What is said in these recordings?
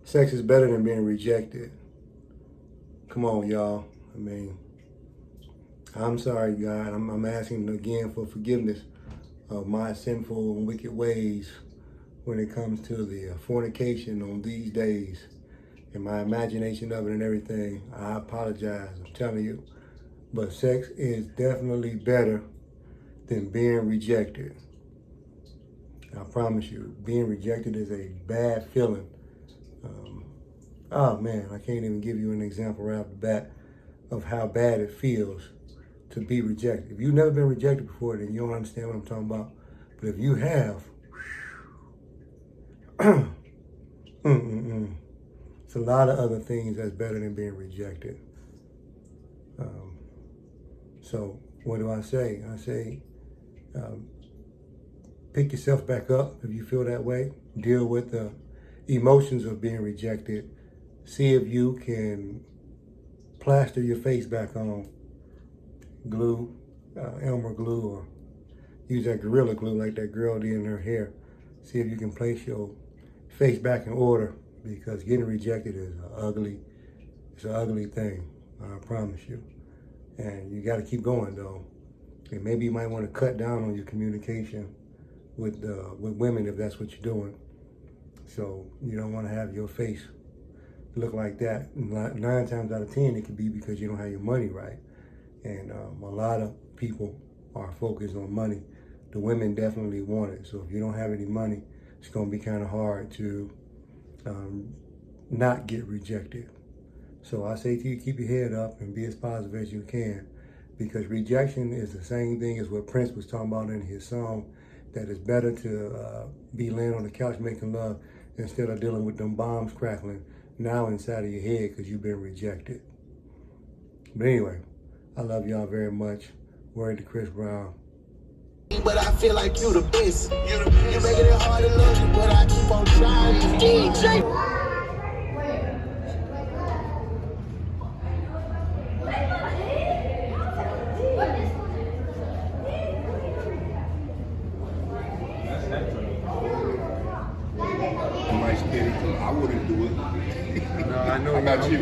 Sex is better than being rejected. Come on, y'all. I mean, I'm sorry, God. I'm asking again for forgiveness of my sinful and wicked ways when it comes to the fornication on these days and my imagination of it and everything. I apologize, I'm telling you. But sex is definitely better than being rejected. I promise you, being rejected is a bad feeling. Oh man, I can't even give you an example right off the bat of how bad it feels to be rejected. If you've never been rejected before, then you don't understand what I'm talking about. But if you have, it's a lot of other things that's better than being rejected. So what do I say? I say, pick yourself back up if you feel that way. Deal with the emotions of being rejected. See if you can plaster your face back on. Glue, Elmer glue, or use that Gorilla Glue like that girl did in her hair. See if you can place your face back in order, because getting rejected is it's an ugly thing, I promise you. And you got to keep going though. And maybe you might want to cut down on your communication with women if that's what you're doing. So you don't want to have your face look like that. 9 times out of 10, it could be because you don't have your money right. And a lot of people are focused on money. The women definitely want it. So if you don't have any money, it's going to be kind of hard to not get rejected. So I say to you, keep your head up and be as positive as you can, because rejection is the same thing as what Prince was talking about in his song, that it's better to be laying on the couch making love instead of dealing with them bombs crackling now inside of your head because you've been rejected. But anyway, I love y'all very much. Word to Chris Brown. But I feel like you the best. You're making it hard to love you, but I keep on trying. DJ. I wouldn't do it. No, I know. How about you?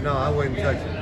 No, I wouldn't touch it.